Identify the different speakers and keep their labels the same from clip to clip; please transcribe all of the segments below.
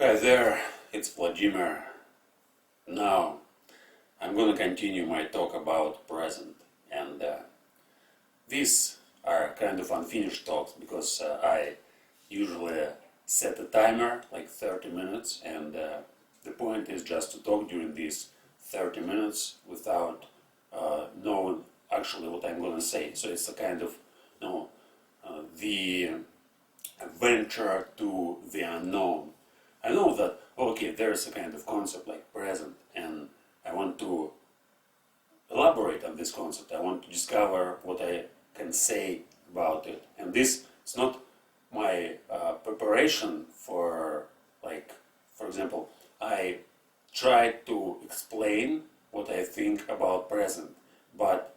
Speaker 1: Hi there, it's Vladimir. Now, I'm gonna continue my talk about present, and these are kind of unfinished talks because I usually set a timer like 30 minutes, and the point is just to talk during these 30 minutes without knowing actually what I'm gonna say. So it's a kind of, the venture to the unknown. I know that, okay, there's a kind of concept like present, and I want to elaborate on this concept. I want to discover what I can say about it. And this is not my preparation for, like, for example, I try to explain what I think about present, but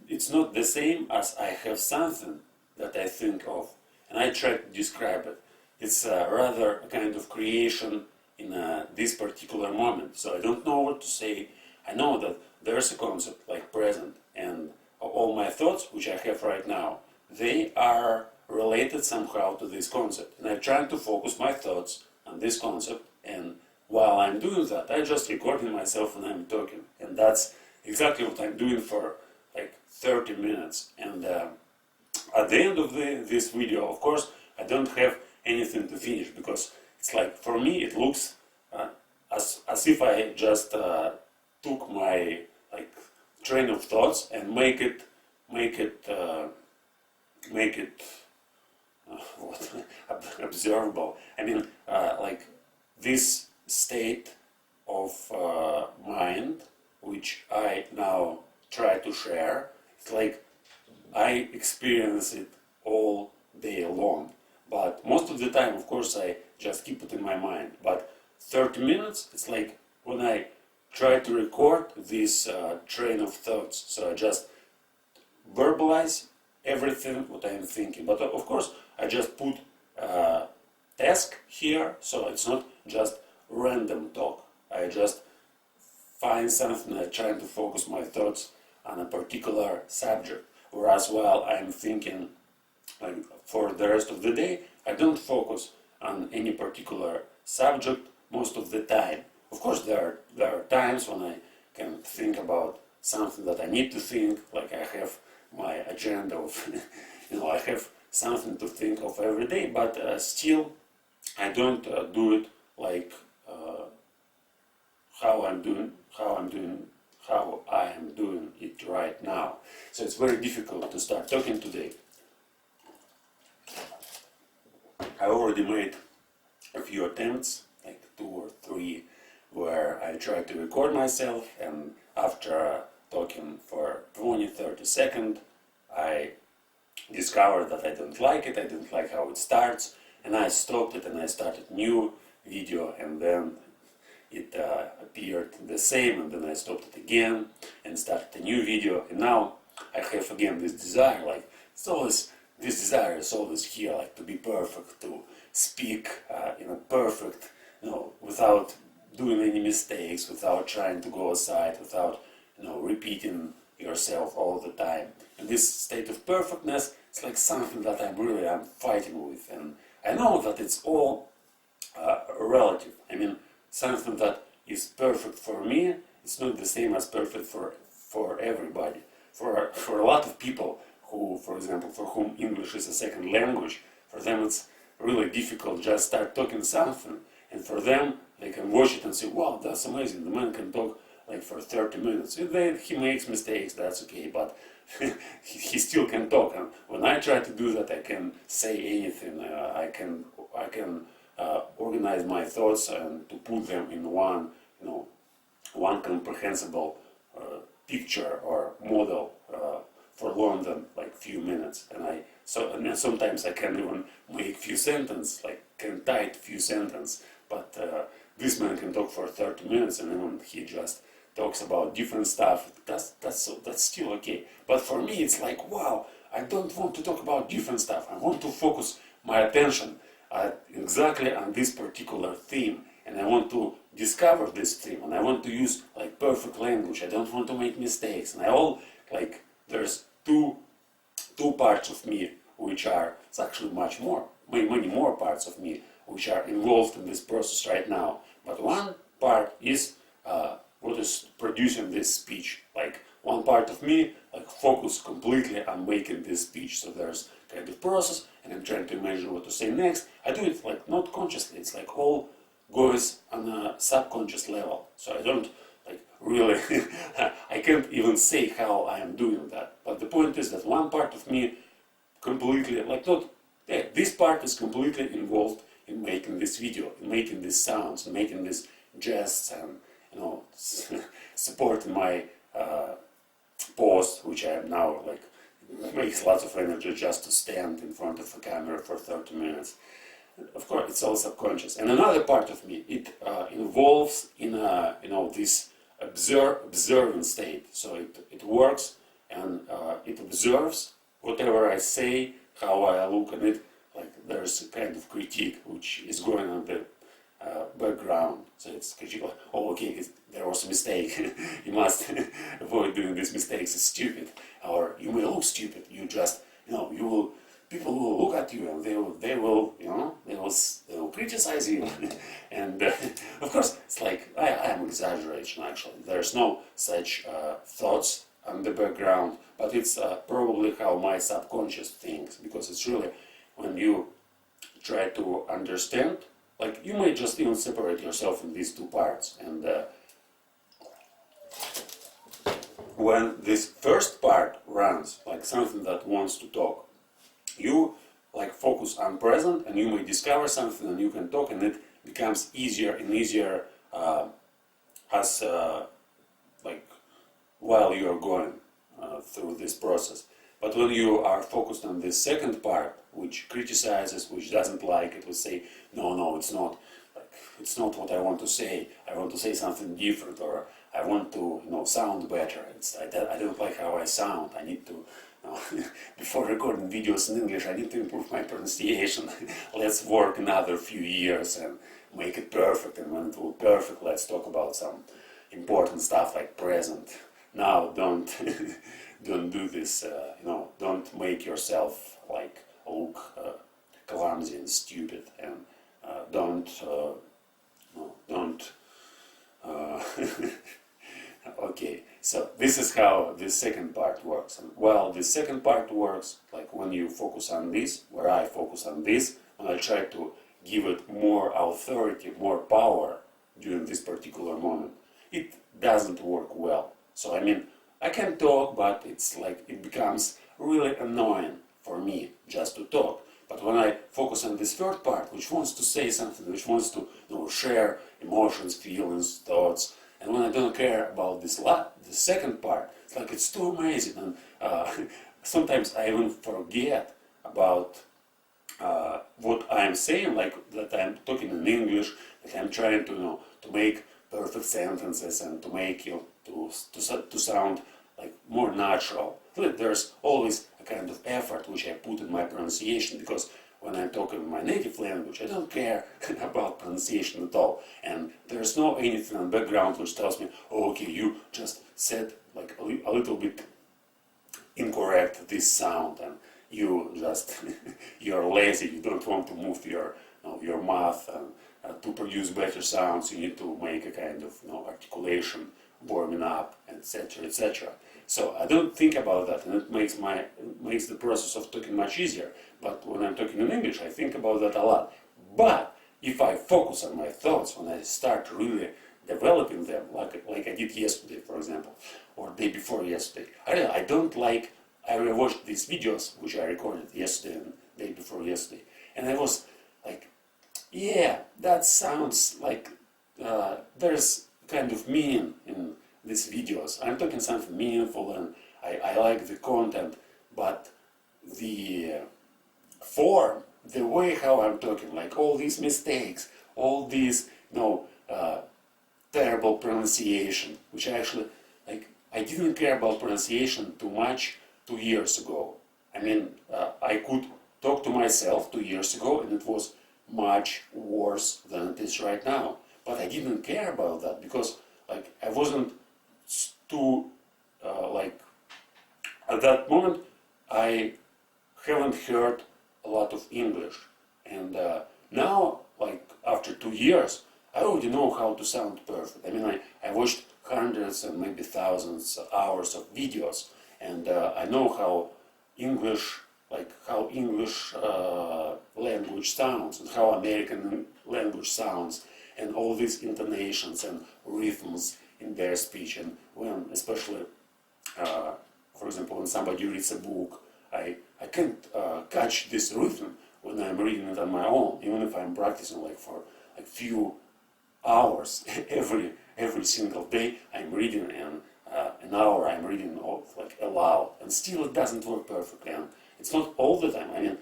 Speaker 1: it's not the same as I have something that I think of, and I try to describe it. It's rather a kind of creation in this particular moment. So I don't know what to say. I know that there's a concept like present, and all my thoughts, which I have right now, they are related somehow to this concept. And I'm trying to focus my thoughts on this concept, and while I'm doing that, I'm just recording myself and I'm talking. And that's exactly what I'm doing for like 30 minutes. And at the end of this video, of course, I don't have anything to finish, because it's like, for me it looks as if I just took my like train of thoughts and make it what observable. I mean, like this state of mind which I now try to share. It's like I experience it all day long. But most of the time, of course, I just keep it in my mind. But 30 minutes, it's like when I try to record this train of thoughts. So I just verbalize everything what I'm thinking. But of course, I just put task here, so it's not just random talk. I just find something, I try to focus my thoughts on a particular subject. Whereas while I'm thinking, like, for the rest of the day, I don't focus on any particular subject most of the time. Of course, there are times when I can think about something that I need to think, like I have my agenda of, I have something to think of every day, but still, I don't do it like how I am doing it right now. So it's very difficult to start talking today. I already made a few attempts, like 2 or 3, where I tried to record myself, and after talking for 20-30 seconds, I discovered that I don't like it, I don't like how it starts, and I stopped it and I started new video, and then it appeared the same, and then I stopped it again and started a new video, and now I have again this desire, like this desire is always here, like to be perfect, to speak in a perfect, without doing any mistakes, without trying to go aside, without repeating yourself all the time. And this state of perfectness, it's like something that I'm fighting with, and I know that it's all relative. I mean, something that is perfect for me, it's not the same as perfect for everybody. For a lot of people who, for example, for whom English is a second language, for them it's really difficult just start talking something, and for them they can watch it and say, wow, that's amazing, the man can talk like for 30 minutes. If then he makes mistakes, that's okay, but he still can talk. And when I try to do that, I can say anything. I can organize my thoughts and to put them in one comprehensible picture or model for longer than like few minutes. And sometimes I can even make few sentences, like can type few sentences. But this man can talk for 30 minutes, and then he just talks about different stuff. That's still okay. But for me, it's like, wow, I don't want to talk about different stuff. I want to focus my attention exactly on this particular theme, and I want to discover this theme, and I want to use like perfect language. I don't want to make mistakes, and there's two parts of me which are, it's actually much more many more parts of me which are involved in this process right now. But one part is what is producing this speech. Like one part of me like focus completely on making this speech. So there's kind of process, and I'm trying to imagine what to say next. I do it like not consciously. It's like all goes on a subconscious level. So I don't like really. I can't even say how I am doing that. But the point is that one part of me completely like not. Yeah, this part is completely involved in making this video, in making these sounds, in making these gests, and supporting my post, which I am now like. It makes lots of energy just to stand in front of a camera for 30 minutes. Of course, it's all subconscious. And another part of me, it involves in a, this observing state. So it works and it observes whatever I say, how I look at it. Like there's a kind of critique which is going on the background. So it's critique like, oh, okay, there was a mistake. You must avoid doing these mistakes. It's stupid. Or you may look stupid. You just, you will. People will look at you and they will criticize you. And of course, it's like I am exaggeration. Actually, there's no such thoughts on the background, but it's probably how my subconscious thinks, because it's really when you try to understand. Like you may just even separate yourself in these two parts, and when this first part runs, like something that wants to talk, you like focus on present, and you may discover something, and you can talk, and it becomes easier and easier as like while you are going through this process. But when you are focused on this second part, which criticizes, which doesn't like it, will say, no, it's not. Like, it's not what I want to say. I want to say something different, or I want to, sound better. I don't like how I sound. I need to, before recording videos in English, I need to improve my pronunciation. Let's work another few years and make it perfect. And when it will be perfect, let's talk about some important stuff like present. Now, don't do this. Don't make yourself like look clumsy and stupid, and don't. Okay, so this is how the second part works. And well, the second part works like when you focus on this, where I focus on this, and I try to give it more authority, more power during this particular moment. It doesn't work well. So I mean, I can talk, but it's like it becomes really annoying for me just to talk. But when I focus on this third part, which wants to say something, which wants to share emotions, feelings, thoughts, and when I don't care about the second part, it's like it's too amazing. And sometimes I even forget about what I'm saying, like that I'm talking in English, that I'm trying to to make perfect sentences and to make to sound like more natural. There's always a kind of effort which I put in my pronunciation, because when I'm talking in my native language, I don't care about pronunciation at all. And there's no anything in the background which tells me, oh, okay, you just said like a little bit incorrect this sound, and you just you're lazy, you don't want to move your mouth and to produce better sounds, you need to make a kind of articulation, warming up, etc., etc. So I don't think about that, and it makes the process of talking much easier. But when I'm talking in English, I think about that a lot. But if I focus on my thoughts, when I start really developing them, like I did yesterday, for example, or day before yesterday, I don't like. I rewatched these videos which I recorded yesterday and day before yesterday, and I was like, yeah, that sounds like there's kind of meaning in these videos. I'm talking something meaningful, and I like the content, but the form, the way how I'm talking, like all these mistakes, all these terrible pronunciation, which actually, like, I didn't care about pronunciation too much 2 years ago. I mean, I could talk to myself 2 years ago, and it was much worse than it is right now. But I didn't care about that, because like I wasn't too like at that moment I haven't heard a lot of English, And now, like after 2 years, I already know how to sound perfect. I mean, I watched hundreds and maybe thousands of hours of videos, and I know how English, language sounds, and how American language sounds, and all these intonations and rhythms in their speech. And when, especially, for example, when somebody reads a book, I can't catch this rhythm when I'm reading it on my own, even if I'm practicing like for a few hours every single day. I'm reading, and an hour I'm reading like aloud, and still it doesn't work perfectly. And it's not all the time. I mean,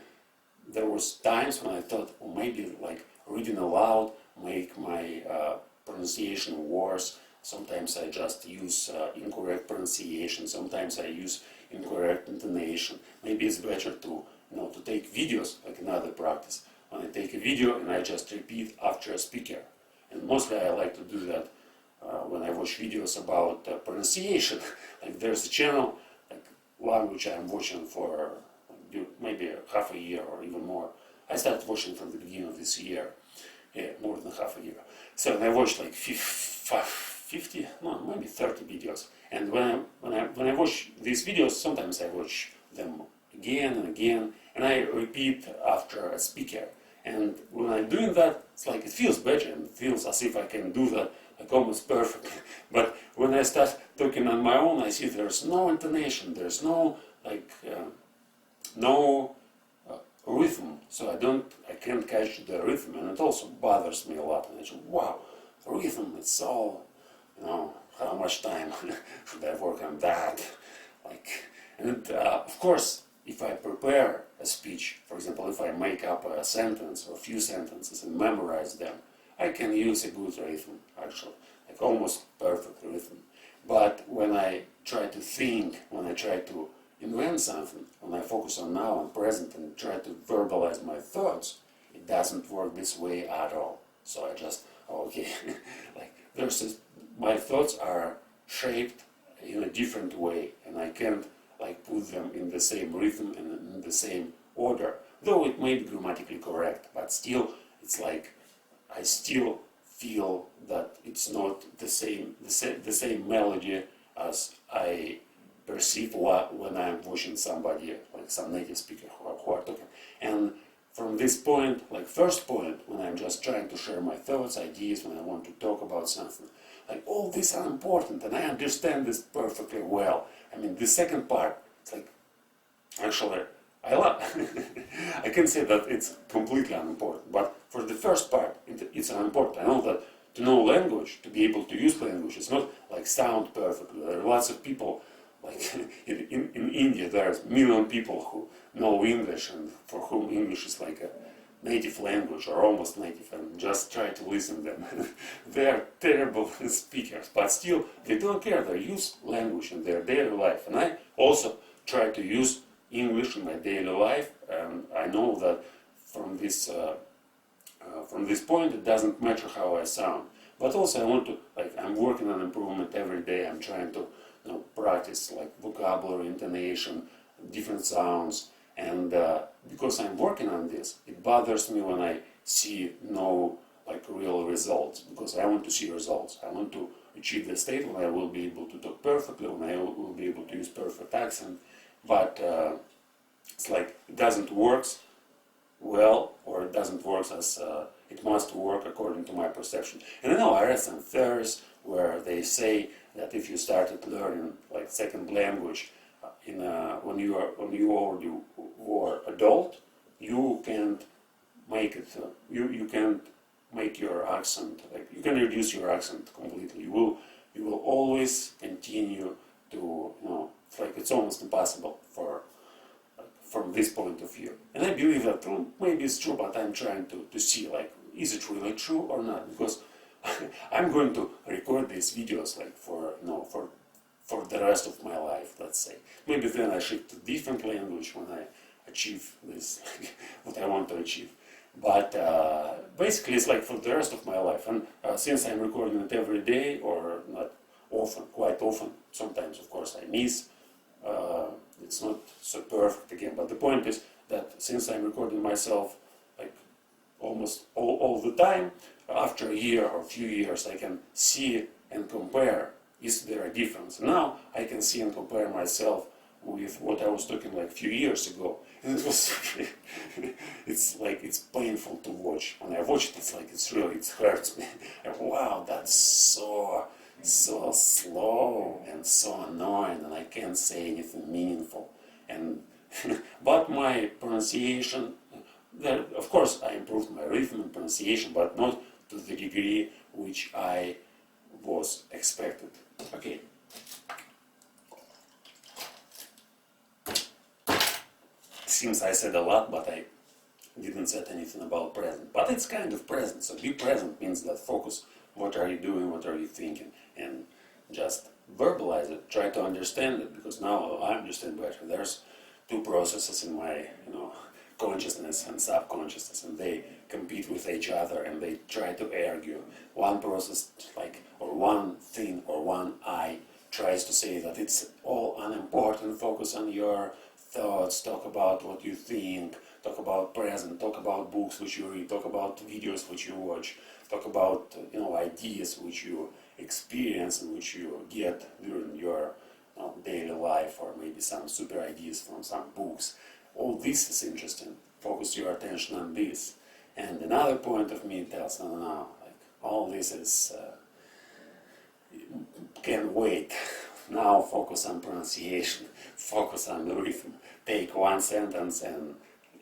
Speaker 1: there was times when I thought, well, maybe like reading aloud make my pronunciation worse. Sometimes I just use incorrect pronunciation. Sometimes I use incorrect intonation. Maybe it's better to to take videos, like another practice. When I take a video and I just repeat after a speaker. And mostly I like to do that when I watch videos about pronunciation. Like there's a channel, like one which I'm watching for maybe half a year or even more. I started watching from the beginning of this year, yeah, more than half a year. So I watched like 50, no, maybe 30 videos. And when I watch these videos, sometimes I watch them again and again, and I repeat after a speaker. And when I'm doing that, it's like it feels better and it feels as if I can do that like almost perfectly. But when I start talking on my own, I see there's no intonation, there's no no rhythm, so I can't catch the rhythm, and it also bothers me a lot. And I say, wow, rhythm, it's all, how much time should I work on that? And of course, if I prepare a speech, for example, if I make up a sentence or a few sentences and memorize them, I can use a good rhythm, actually, like almost perfect rhythm. But when I try to think, when I try to invent something, when I focus on now and present and try to verbalize my thoughts, it doesn't work this way at all. So I just, okay, my thoughts are shaped in a different way, and I can't put them in the same rhythm and in the same order, though it may be grammatically correct, but still it's like I still feel that it's not the same melody as I perceive when I'm watching somebody, like some native speaker who are talking. And from this point, like first point, when I'm just trying to share my thoughts, ideas, when I want to talk about something, like all these are important, and I understand this perfectly well. I mean, the second part, it's like, actually, I can say that it's completely unimportant, but for the first part, it's unimportant. I know that to know language, to be able to use language, it's not like sound perfectly. There are lots of people, like in India, there's million people who know English and for whom English is like a native language or almost native, and just try to listen to them. They are terrible speakers, but still they don't care. They use language in their daily life, and I also try to use English in my daily life, and I know that from this point it doesn't matter how I sound. But also I want to, I'm working on improvement every day. I'm trying to practice vocabulary, intonation, different sounds. And because I'm working on this, it bothers me when I see no real results, because I want to see results. I want to achieve the state when I will be able to talk perfectly, when I will be able to use perfect accent. But it's like it doesn't work well, or it doesn't work as it must work according to my perception. And I know I read some theories where they say that if you started learning second language when you already were adult, you can't make it. You can't make your accent you can reduce your accent completely. You will always continue to it's almost impossible from this point of view. And I believe that maybe it's true, but I'm trying to see is it really true or not, because I'm going to record these videos for the rest of my life, let's say. Maybe then I shift to different language when I achieve this, what I want to achieve. But basically it's for the rest of my life. And since I'm recording it every day, or not often, quite often, sometimes of course I miss, it's not so perfect again. But the point is that since I'm recording myself almost all the time. After a year or a few years, I can see and compare, is there a difference? Now I can see and compare myself with what I was talking like a few years ago, and it was it's like it's painful to watch. When I watch it, it's like it hurts me. And wow, that's so slow and so annoying, and I can't say anything meaningful. And but my pronunciation, of course, I improved my rhythm and pronunciation, but not to the degree which I was expected. Okay. Seems I said a lot, but I didn't say anything about present. But it's kind of present. So be present means that focus. What are you doing? What are you thinking? And just verbalize it. Try to understand it, because now I understand better. There's two processes in my, consciousness and subconsciousness, and they compete with each other and they try to argue. One process, or one thing, or one I tries to say that it's all unimportant. Focus on your thoughts, talk about what you think, talk about present, talk about books which you read, talk about videos which you watch, talk about ideas which you experience and which you get during your daily life, or maybe some super ideas from some books. All this is interesting. Focus your attention on this. And another point of me tells, no, all this is can wait. Now focus on pronunciation, focus on the rhythm. Take one sentence and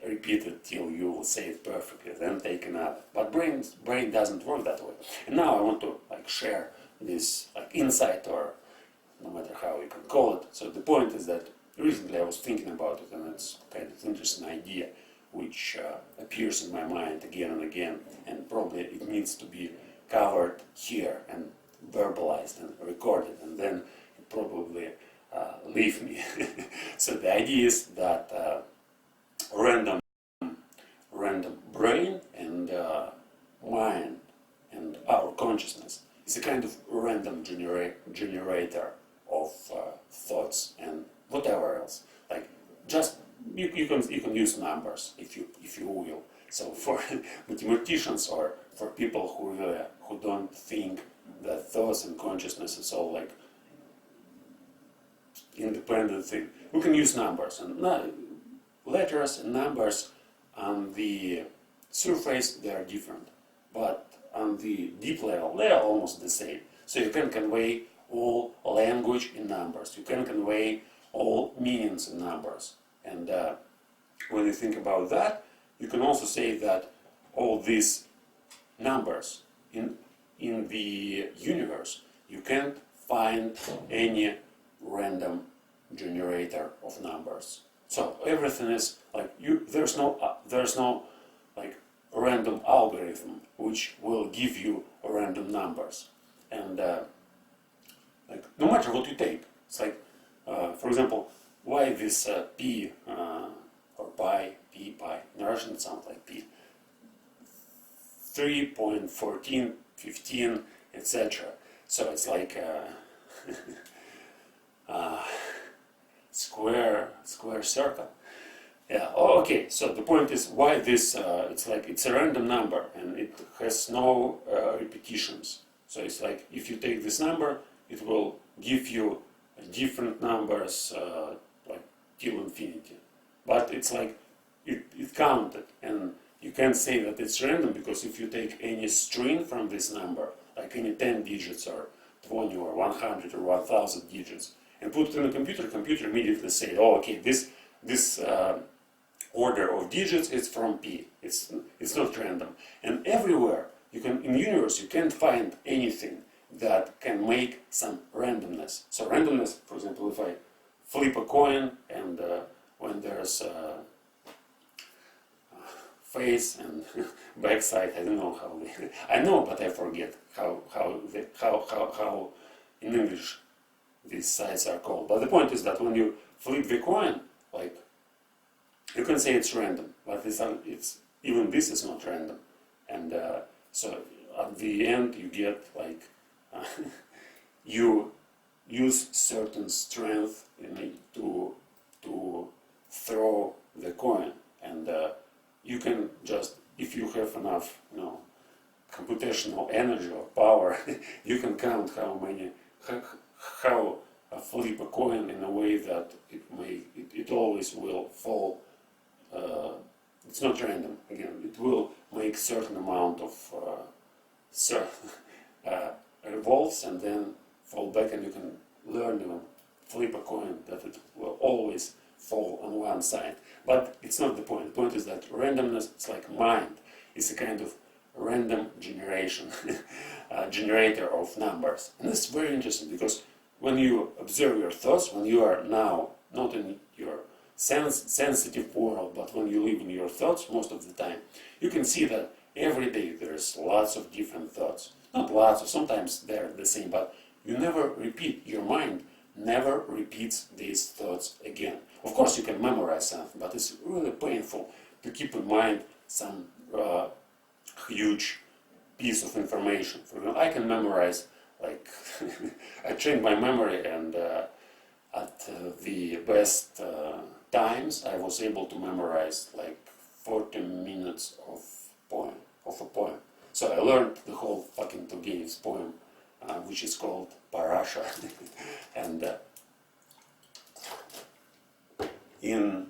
Speaker 1: repeat it till you will say it perfectly, then take another. But brain doesn't work that way. And now I want to share this insight, or no matter how you can call it. So the point is that recently I was thinking about it, and it's kind of interesting idea which appears in my mind again and again, and probably it needs to be covered here and verbalized and recorded, and then it probably leave me. So the idea is that random brain and mind and our consciousness is a kind of random generator of thoughts and whatever else. Just you can use numbers if you will. So for mathematicians, or for people who don't think that thoughts and consciousness is all independent thing, we can use numbers, and letters and numbers on the surface they are different, but on the deep level they are almost the same. So you can convey all language in numbers, you can convey all meanings in numbers, and when you think about that, you can also say that all these numbers in the universe, you can't find any random generator of numbers. So everything is there's no random algorithm which will give you random numbers, and no matter what you take, it's for example, why this p or pi, in Russian it sounds like p, 3.14, 15, etc. So it's square circle. Yeah. Oh, okay. So the point is why this? It's a random number and it has no repetitions. So it's if you take this number, it will give you different numbers till infinity. But it's it counted, and you can't say that it's random, because if you take any string from this number, like any 10 digits or 20 or 100 or 1000 digits, and put it in a computer immediately say, oh, okay, this order of digits is from P. It's not random. And everywhere in the universe you can't find anything that can make some randomness. So randomness, for example, if I flip a coin and when there's face and backside, I don't know how I know, but I forget how in English these sides are called. But the point is that when you flip the coin, you can say it's random, but it's even this is not random, and so at the end you get you use certain strength to throw the coin, and you can just if you have enough, computational energy or power, you can count how flip a coin in a way that it always will fall. It's not random. Again, it will make certain amount of revolves and then fall back, and you can learn to flip a coin that it will always fall on one side. But it's not the point. The point is that randomness, it's like mind. It's a kind of random generation, generator of numbers. And this is very interesting because when you observe your thoughts, when you are now not in your sensitive world, but when you live in your thoughts most of the time, you can see that every day there's lots of different thoughts. Not lots, or sometimes they're the same, but you never repeat. Your mind never repeats these thoughts again. Of course, you can memorize something, but it's really painful to keep in mind some huge piece of information. For example, I can memorize, like, I trained my memory, and at the best times, I was able to memorize like 40 minutes of a poem. So I learned the whole fucking Turgenev's poem, which is called Parasha. And in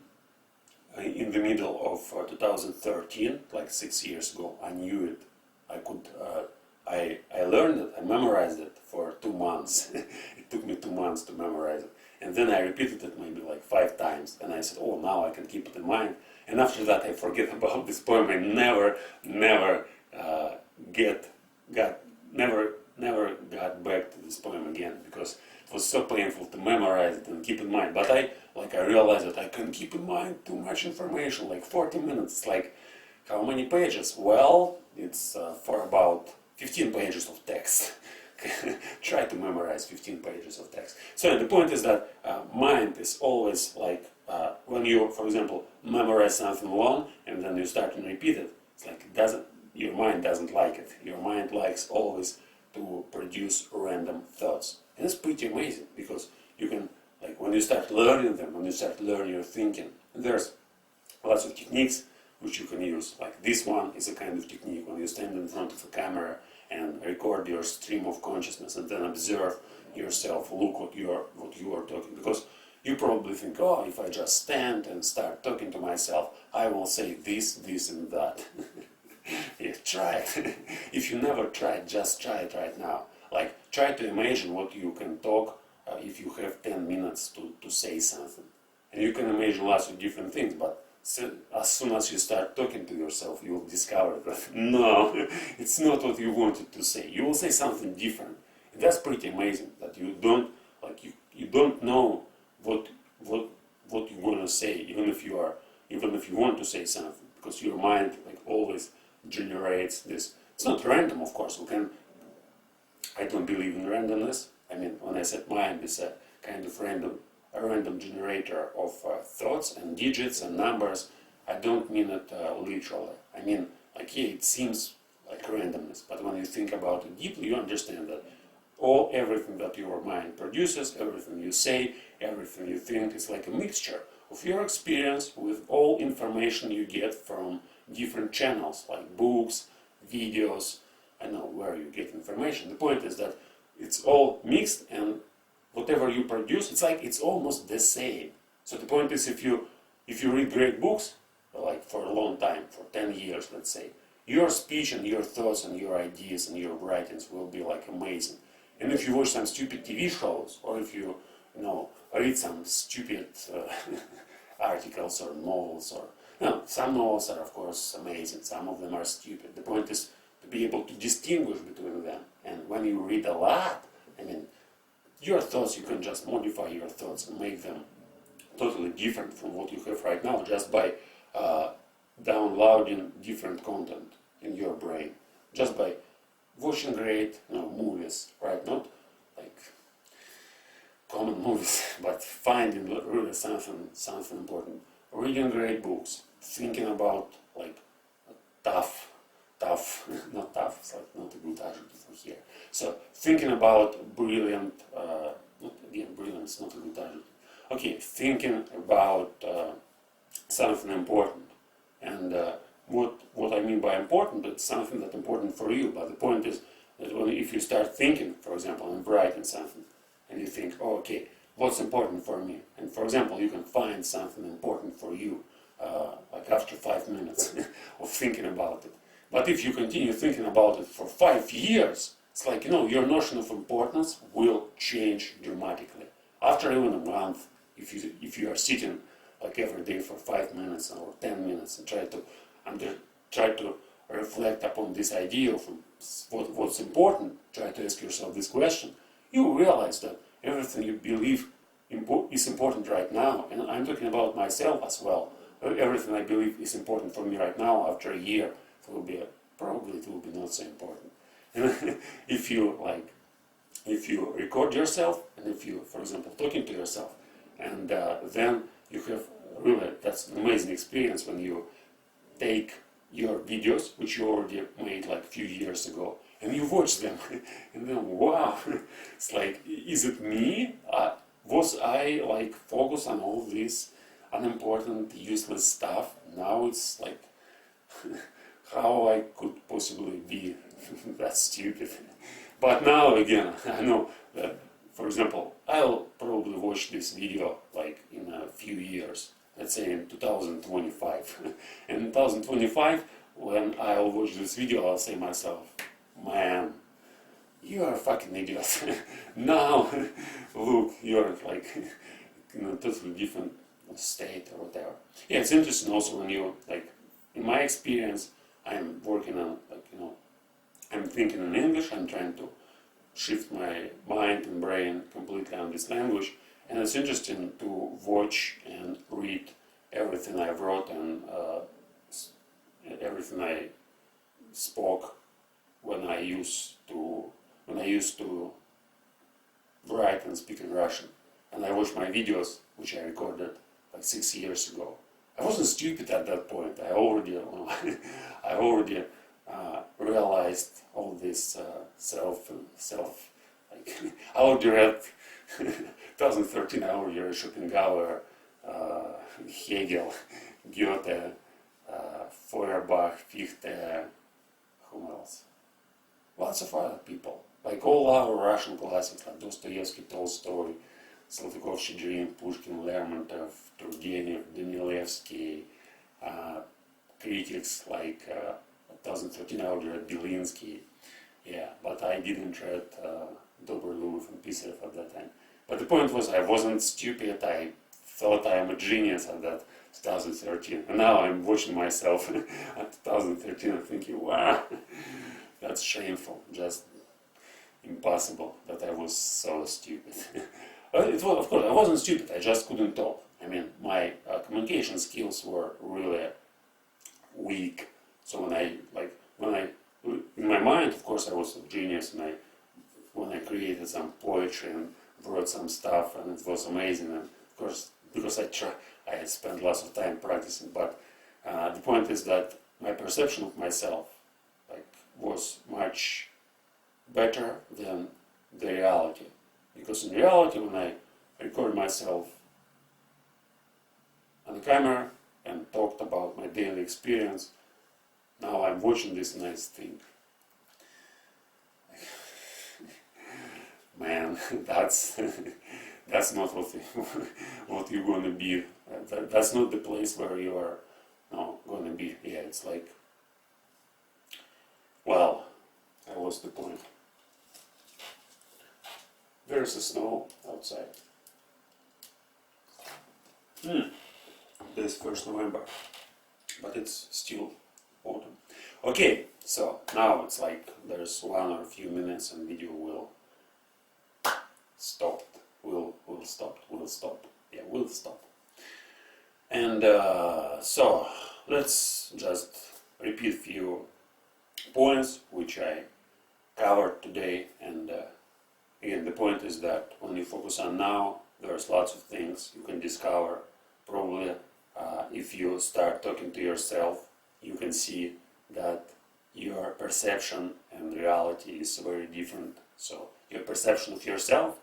Speaker 1: the middle of 2013, like 6 years ago, I knew it. I learned it, I memorized it for 2 months. It took me 2 months to memorize it. And then I repeated it maybe like 5 times. And I said, oh, now I can keep it in mind. And after that I forget about this poem. I never got back to this poem again, because it was so painful to memorize it and keep in mind. But I realized that I can keep in mind too much information, like 40 minutes. Like, how many pages? Well, it's for about 15 pages of text. Try to memorize 15 pages of text. So the point is that mind is always like, when you, for example, memorize something long and then you start to repeat it, it's like your mind doesn't like it. Your mind likes always to produce random thoughts. And it's pretty amazing, because you can, like, when you start learning them, when you start learning your thinking, there's lots of techniques which you can use. Like this one is a kind of technique when you stand in front of a camera and record your stream of consciousness and then observe yourself, look what you are talking. Because you probably think, oh, if I just stand and start talking to myself, I will say this, and that. Yeah, try it. If you never tried, just try it right now. Like, try to imagine what you can talk if you have 10 minutes to say something. And you can imagine lots of different things, but as soon as you start talking to yourself, you will discover that no, it's not what you wanted to say. You will say something different. And that's pretty amazing, that you don't know what you're gonna say, even if you want to say something, because your mind, like, always generates this. It's not random, of course. I don't believe in randomness. I mean, when I said mind is a kind of random generator of thoughts and digits and numbers, I don't mean it literally. I mean, like, yeah, it seems like randomness, but when you think about it deeply, you understand that everything that your mind produces, everything you say, everything you think, is like a mixture of your experience with all information you get from different channels, like books, videos. I know where you get information. The point is that it's all mixed, and whatever you produce, it's almost the same. So the point is, if you read great books, like for a long time, for 10 years, let's say, your speech and your thoughts and your ideas and your writings will be like amazing. And if you watch some stupid TV shows, or if you read some stupid articles or novels, some novels are of course amazing, some of them are stupid. The point is to be able to distinguish between them. And when you read a lot, I mean, your thoughts, you can just modify your thoughts and make them totally different from what you have right now, just by downloading different content in your brain, just by watching great movies, right? Not like common movies, but finding really something important. Reading great books, thinking about like tough, not tough, it's like not a good adjective for here. So thinking about brilliant, brilliant is not a good adjective. Okay, thinking about something important, and what I mean by important, it's something that's important for you. But the point is that if you start thinking, for example, and writing something, and you think, oh, okay, what's important for me? And for example, you can find something important for you, like after 5 minutes of thinking about it. But if you continue thinking about it for 5 years, it's like, your notion of importance will change dramatically. After even a month, if you are sitting like every day for 5 minutes or 10 minutes and try to reflect upon this idea of what's important, try to ask yourself this question, you will realize that everything you believe is important right now, and I'm talking about myself as well. Everything I believe is important for me right now, after a year, it will be not so important. And if you record yourself, and if you, for example, talking to yourself, and then you have really, that's an amazing experience when you take your videos, which you already made like a few years ago, and you watch them, and then wow, it's like, is it me? Was I like focused on all this unimportant, useless stuff? Now it's like, how I could possibly be that stupid? But now again, I know that, for example, I'll probably watch this video like in a few years, let's say in 2025. And in 2025, when I'll watch this video, I'll say myself, man, you are a fucking idiot. Now, look, you're like in a totally different state or whatever. Yeah, it's interesting also when you, like, in my experience, I'm working on, like, I'm thinking in English, I'm trying to shift my mind and brain completely on this language, and it's interesting to watch and read everything I wrote and everything I spoke when I used to write and speak in Russian. And I watched my videos, which I recorded like 6 years ago. I wasn't stupid at that point. I already realized all this like, I already read 2013, I already read Schopenhauer, Hegel, Goethe, Feuerbach, Fichte, whom else? Lots of other people. Like all our Russian classics, like Dostoevsky, Tolstoy, Saltykov-Shchedrin, Pushkin, Lermontov, Turgenev, Danilevsky, critics like 2013 I already read Belinsky, yeah, but I didn't read Dobrolюбов and Pisarev at that time. But the point was, I wasn't stupid, I thought I am a genius at that 2013, and now I'm watching myself at 2013 and thinking, wow, that's shameful, just impossible that I was so stupid. It was, of course, I wasn't stupid, I just couldn't talk. I mean, my communication skills were really weak. So when I, in my mind, of course, I was a genius, and when I created some poetry and wrote some stuff, and it was amazing, and of course, because I had spent lots of time practicing, but the point is that my perception of myself, like, was much better than the reality. Because in reality, when I recorded myself on the camera and talked about my daily experience, now I'm watching this and I think, man, that's not what you're going to be. That's not the place where you are going to be. Yeah, it's like, well, that was the point. There's the snow outside. This 1st November, but it's still autumn. Okay, so now it's like there's 1 or a few minutes and video will stop. Will stop. Yeah, will stop. And so let's just repeat a few points which I covered today. And again, the point is that when you focus on now, there's lots of things you can discover. Probably if you start talking to yourself, you can see that your perception and reality is very different. So your perception of yourself